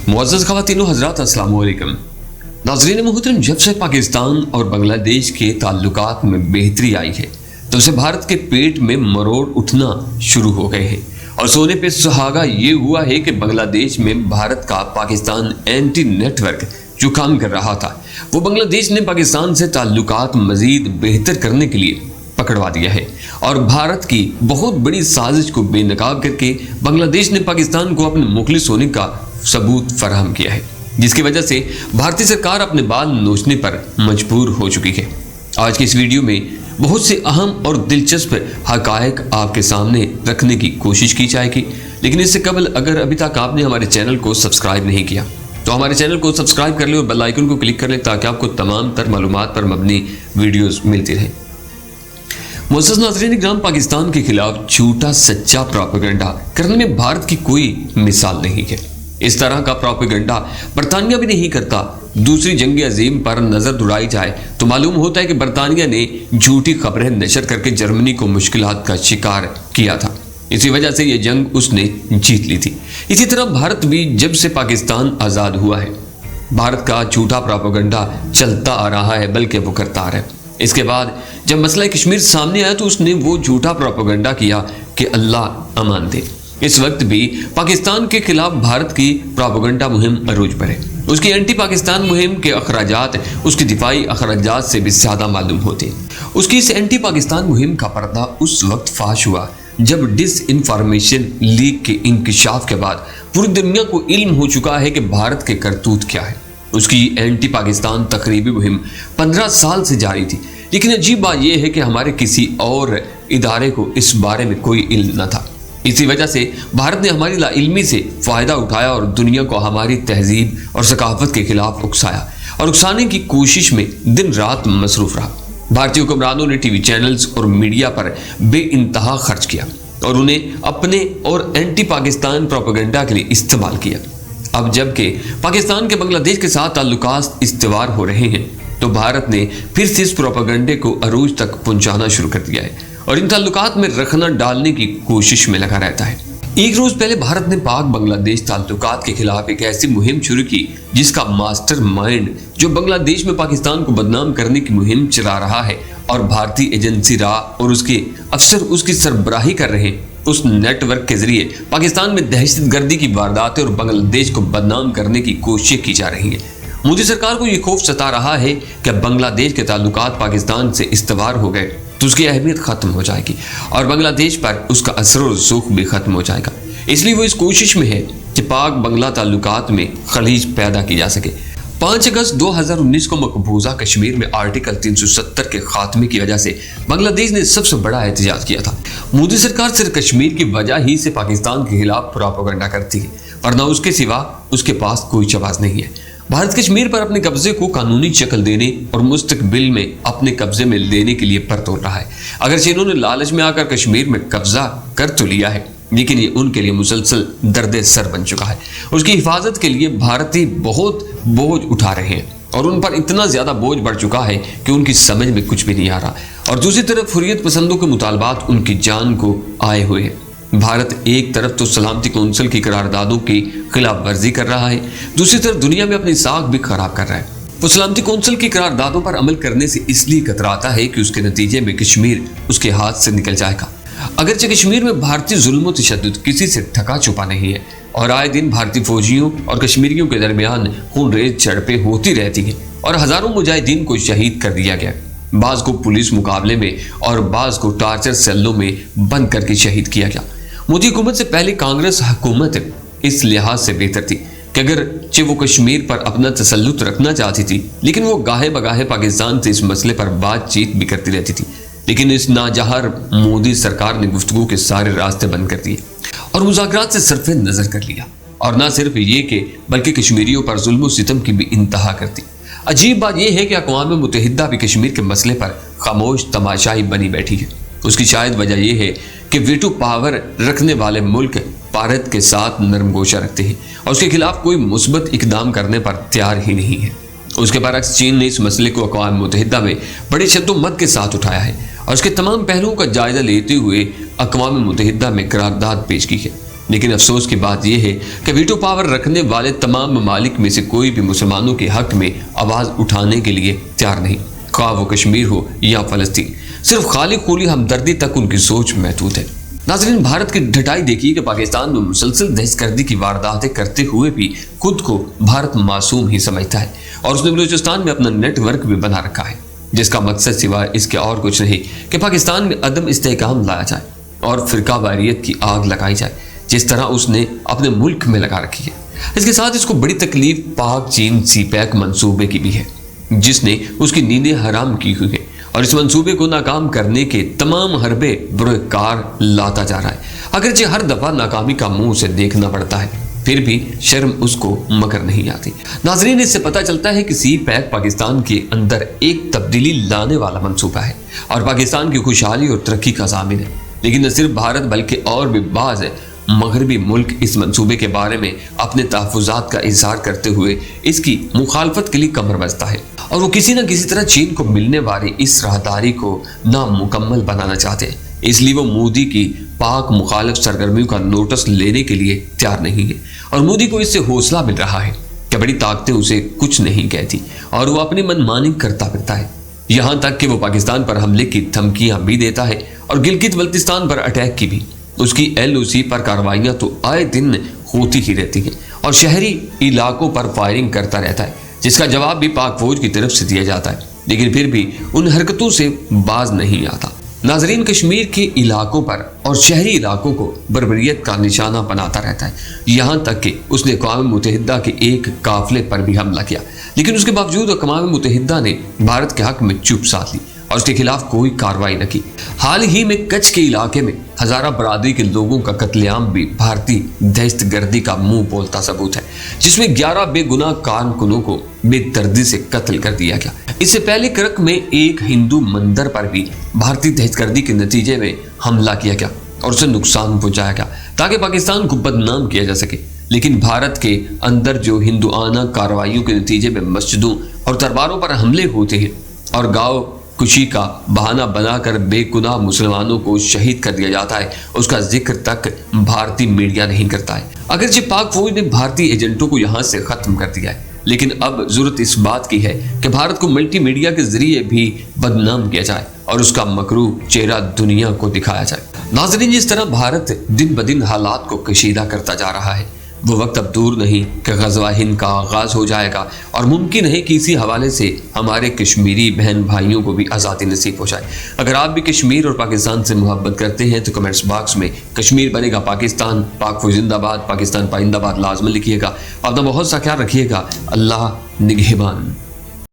मुअज़्ज़ज़ ख़वातीन व हज़रात, अस्सलामु अलैकुम। नाज़रीन मोहतरम, जब से पाकिस्तान और बांग्लादेश के ताल्लुकात में बेहतरी आई है तब से भारत के पेट में मरोड़ उठना शुरू हो गए हैं और सोने पे सुहागा ये हुआ है कि बांग्लादेश में भारत का पाकिस्तान एंटी नेटवर्क जो काम कर रहा था वो बांग्लादेश ने पाकिस्तान से ताल्लुकात मजीद बेहतर करने के लिए पकड़वा दिया है और भारत की बहुत बड़ी साजिश को बेनकाब करके बांग्लादेश ने पाकिस्तान को अपने मुखलिस होने का सबूत फराहम किया है, जिसकी वजह से भारतीय सरकार अपने बाल नोचने पर मजबूर हो चुकी है। आज की इस वीडियो में बहुत से अहम और दिलचस्प हकायक आपके सामने रखने की कोशिश की जाएगी, लेकिन इससे कबल अगर अभी तक आपने हमारे चैनल को सब्सक्राइब नहीं किया तो हमारे चैनल को सब्सक्राइब कर ले और बेल आइकन को क्लिक कर ले ताकि आपको तमाम तर मालूमात पर मबनी वीडियोस मिलती रहे। मुअज़्ज़ज़ नाज़रीन इकराम, पाकिस्तान के खिलाफ झूठा सच्चा प्रोपेगेंडा करने में भारत की कोई मिसाल नहीं है। इस तरह का प्रोपेगेंडा बरतानिया भी नहीं करता। दूसरी जंग अजीम पर नजर दौड़ाई जाए तो मालूम होता है कि बरतानिया ने झूठी खबरें नशर करके जर्मनी को मुश्किलात का शिकार किया था। इसी वजह से यह जंग उसने जीत ली थी। इसी तरह भारत भी जब से पाकिस्तान आज़ाद हुआ है भारत का झूठा प्रोपेगेंडा चलता आ रहा है, बल्कि वो करता आ रहा है। इसके बाद जब मसला कश्मीर सामने आया तो उसने वो झूठा प्रोपेगेंडा किया कि अल्लाह अमान दे। इस वक्त भी पाकिस्तान के खिलाफ भारत की प्रोपेगेंडा मुहिम अरूज पर है। उसकी एंटी पाकिस्तान मुहिम के अखराजात उसकी दिफाई अखराजात से भी ज्यादा मालूम होते हैं। उसकी इस एंटी पाकिस्तान मुहिम का पर्दा उस वक्त फाश हुआ जब डिस इंफॉर्मेशन लीक के इंकशाफ के बाद पूरी दुनिया को इल्म हो चुका है कि भारत के करतूत क्या है। उसकी एंटी पाकिस्तान तकरीबी मुहिम 15 साल से जारी थी, लेकिन अजीब बात यह है कि हमारे किसी और इदारे को इस बारे में कोई इल्म न था। इसी वजह से भारत ने हमारी लाइल्मी से फ़ायदा उठाया और दुनिया को हमारी तहजीब और सकाफत के खिलाफ उकसाया और उकसाने की कोशिश में दिन रात मसरूफ़ रहा। भारतीय हुक्मरानों ने टीवी चैनल्स और मीडिया पर बेइंतहा खर्च किया और उन्हें अपने और एंटी पाकिस्तान प्रोपेगेंडा के लिए इस्तेमाल किया। अब जबकि पाकिस्तान के बांग्लादेश के साथ ताल्लुकात इस्तेवार हो रहे हैं तो भारत ने फिर से इस प्रोपेगेंडे को अरूज तक पहुंचाना शुरू कर दिया है और इन ताल्लुकात में रखना डालने की कोशिश में लगा रहता है। एक रोज पहले भारत ने पाक बांग्लादेश ताल्लुकात के खिलाफ एक ऐसी मुहिम शुरू की जिसका मास्टर माइंड जो बांग्लादेश में पाकिस्तान को बदनाम करने की मुहिम चला रहा है और भारतीय एजेंसी रा और उसके अफसर उसकी सरबराही कर रहे हैं, उस नेटवर्क के जरिए पाकिस्तान में दहशतगर्दी की वारदातें और बांग्लादेश को बदनाम करने की कोशिश की जा रही है। मोदी सरकार को ये खौफ सता रहा है कि बांग्लादेश के ताल्लुकात पाकिस्तान से इस्तेवार हो गए तो उसकी अहमियत खत्म हो जाएगी और बांग्लादेश पर उसका असर और रुसूख भी खत्म हो जाएगा। इसलिए वो इस कोशिश में है कि पाक बांग्ला ताल्लुकात में खलीज पैदा की जा सके। 5 अगस्त 2019 को मकबूजा कश्मीर में आर्टिकल 370 के खात्मे की वजह से बांग्लादेश ने सबसे बड़ा एहतजाज किया था। मोदी सरकार सिर्फ कश्मीर की वजह ही से पाकिस्तान के खिलाफ प्रोपेगेंडा करती है, वरना उसके सिवा उसके पास कोई जवाब नहीं है। भारत कश्मीर पर अपने कब्जे को कानूनी शक्ल देने और मुस्तकबिल में अपने कब्जे में लेने के लिए परतोड़ रहा है। अगरचे इन्होंने लालच में आकर कश्मीर में कब्जा कर तो लिया है, लेकिन ये उनके लिए मुसलसल दर्द सर बन चुका है। उसकी हिफाजत के लिए भारतीय बहुत बोझ उठा रहे हैं और उन पर इतना ज्यादा बोझ बढ़ चुका है कि उनकी समझ में कुछ भी नहीं आ रहा और दूसरी तरफ हुर्रियत पसंदों के मुतालबात उनकी जान को आए हुए हैं। भारत एक तरफ तो सलामती कौंसिल की करारदादों की खिलाफ वर्जी कर रहा है, दूसरी तरफ दुनिया में अपनी साख भी खराब कर रहा है। वो सलामती कौंसिल की करारदादों पर अमल करने से इसलिए कतराता है कि उसके नतीजे में कश्मीर उसके हाथ से निकल जाएगा। अगरचे कश्मीर में भारतीय जुल्म और तशद्दुद किसी से ठका छुपा नहीं है और आए दिन भारतीय फौजियों और कश्मीरियों के दरमियान खूनरेज झड़पें होती रहती हैं और हजारों मुजाहिदीन को शहीद कर दिया गया। बाज को पुलिस मुकाबले में और बाज को टार्चर सेलों में बंद करके शहीद किया गया। मोदी हुकूमत से पहले कांग्रेस हुकूमत इस लिहाज से बेहतर थी कि अगर वो कश्मीर पर अपना तसल्लुत रखना चाहती थी, लेकिन वो गाहे बगाहे पाकिस्तान से इस मसले पर बातचीत भी करती रहती थी। लेकिन इस नाजहर मोदी सरकार ने गुफ्तगू के सारे रास्ते बंद कर दिए और मुज़ाकरात से सरफे नजर कर लिया और न सिर्फ ये कि बल्कि कश्मीरियों पर जुल्म सितम की भी इंतहा कर दी। अजीब बात यह है कि अक़वाम मुत्तहिदा भी कश्मीर के मसले पर खामोश तमाशाई बनी बैठी है। उसकी शायद वजह यह है कि वीटो पावर रखने वाले मुल्क भारत के साथ नरम गोशा रखते हैं और उसके खिलाफ कोई मुस्बत इकदाम करने पर तैयार ही नहीं है। उसके बरक्स चीन ने इस मसले को अक़वाम मुत्तहिदा में बड़ी शद्दोमत के साथ उठाया है और उसके तमाम पहलुओं का जायजा लेते हुए अक़वाम मुत्तहिदा में करारदाद पेश की है। لیکن افسوس کی بات یہ ہے کہ ویٹو پاور رکھنے والے تمام ممالک میں سے کوئی بھی مسلمانوں کے حق میں آواز اٹھانے کے لیے تیار نہیں، خواہ وہ کشمیر ہو یا فلسطین۔ صرف خالی خولی ہمدردی تک ان کی سوچ محدود ہے۔ ناظرین، بھارت کی ڈھٹائی دیکھیے کہ پاکستان میں مسلسل دہشت گردی کی وارداتیں کرتے ہوئے بھی خود کو بھارت معصوم ہی سمجھتا ہے، اور اس نے بلوچستان میں اپنا نیٹ ورک بھی بنا رکھا ہے، جس کا مقصد سوائے اس کے اور کچھ نہیں کہ پاکستان میں عدم استحکام لایا جائے اور فرقہ واریت کی آگ لگائی جائے، جس طرح اس نے اپنے ملک میں لگا رکھی ہے۔ اس کے ساتھ اس کو بڑی تکلیف پاک چین سی پیک منصوبے کی بھی ہے، جس نے اس کی نیندیں حرام کی ہوئی ہیں، اور اس منصوبے کو ناکام کرنے کے تمام حربے برے کار لاتا جا رہا ہے۔ اگرچہ ہر دفعہ ناکامی کا منہ سے دیکھنا پڑتا ہے، پھر بھی شرم اس کو مگر نہیں آتی۔ ناظرین، اس سے پتہ چلتا ہے کہ سی پیک پاکستان کے اندر ایک تبدیلی لانے والا منصوبہ ہے اور پاکستان کی خوشحالی اور ترقی کا ضامن ہے۔ لیکن نہ صرف بھارت بلکہ اور بھی بعض مغربی ملک اس منصوبے کے بارے میں اپنے تحفظات کا اظہار کرتے ہوئے اس کی مخالفت کے لیے کمر بستہ ہے، اور وہ کسی نہ کسی طرح چین کو ملنے والی اس راہداری کو نامکمل بنانا چاہتے ہیں۔ اس لیے وہ مودی کی پاک مخالف سرگرمیوں کا نوٹس لینے کے لیے تیار نہیں ہے، اور مودی کو اس سے حوصلہ مل رہا ہے کہ بڑی طاقتیں اسے کچھ نہیں کہتی اور وہ اپنی منمانی کرتا پھرتا ہے، یہاں تک کہ وہ پاکستان پر حملے کی دھمکیاں بھی دیتا ہے اور گلگت بلتستان پر اٹیک کی بھی۔ اس کی LOC پر کارروائیاں تو آئے دن ہوتی ہی رہتی ہیں اور شہری علاقوں پر فائرنگ کرتا رہتا ہے، جس کا جواب بھی پاک فوج کی طرف سے دیا جاتا ہے، لیکن پھر بھی ان حرکتوں سے باز نہیں آتا۔ ناظرین، کشمیر کے علاقوں پر اور شہری علاقوں کو بربریت کا نشانہ بناتا رہتا ہے، یہاں تک کہ اس نے اقوام متحدہ کے ایک قافلے پر بھی حملہ کیا، لیکن اس کے باوجود اقوام متحدہ نے بھارت کے حق میں چپ ساتھ لی اور اس کے خلاف کوئی کارروائی نہ کی۔ حال ہی میں کچھ کے علاقے میں ہزارہ برادری کے لوگوں کا قتل عام بھی بھارتی دہشت گردی کا منہ بولتا ثبوت ہے، جس میں 11 بے گناہ کارکنوں کو بے دردی سے قتل کر دیا گیا۔ اس سے پہلے کرک میں ایک ہندو مندر پر بھی بھارتی دہشت گردی کے نتیجے میں حملہ کیا گیا اور اسے نقصان پہنچایا گیا تاکہ پاکستان کو بدنام کیا جا سکے۔ لیکن بھارت کے اندر جو ہندوانہ کارروائیوں کے نتیجے میں مسجدوں اور درباروں پر حملے ہوتے ہیں اور گاؤں کشی کا بہانہ بنا کر بے گناہ مسلمانوں کو شہید کر دیا جاتا ہے، اس کا ذکر تک بھارتی میڈیا نہیں کرتا ہے۔ اگرچہ پاک فوج نے بھارتی ایجنٹوں کو یہاں سے ختم کر دیا ہے، لیکن اب ضرورت اس بات کی ہے کہ بھارت کو ملٹی میڈیا کے ذریعے بھی بدنام کیا جائے اور اس کا مکروہ چہرہ دنیا کو دکھایا جائے۔ ناظرین، جس طرح بھارت دن بدن حالات کو کشیدہ کرتا جا رہا ہے، وہ وقت اب دور نہیں کہ غزوہ ہند کا آغاز ہو جائے گا، اور ممکن ہے کہ اسی حوالے سے ہمارے کشمیری بہن بھائیوں کو بھی آزادی نصیب ہو جائے۔ اگر آپ بھی کشمیر اور پاکستان سے محبت کرتے ہیں تو کمنٹس باکس میں کشمیر بنے گا پاکستان، پاک فوج زندہ باد، پاکستان پائندہ باد لازم لکھیے گا۔ اپنا بہت سا خیال رکھیے گا۔ اللہ نگہبان۔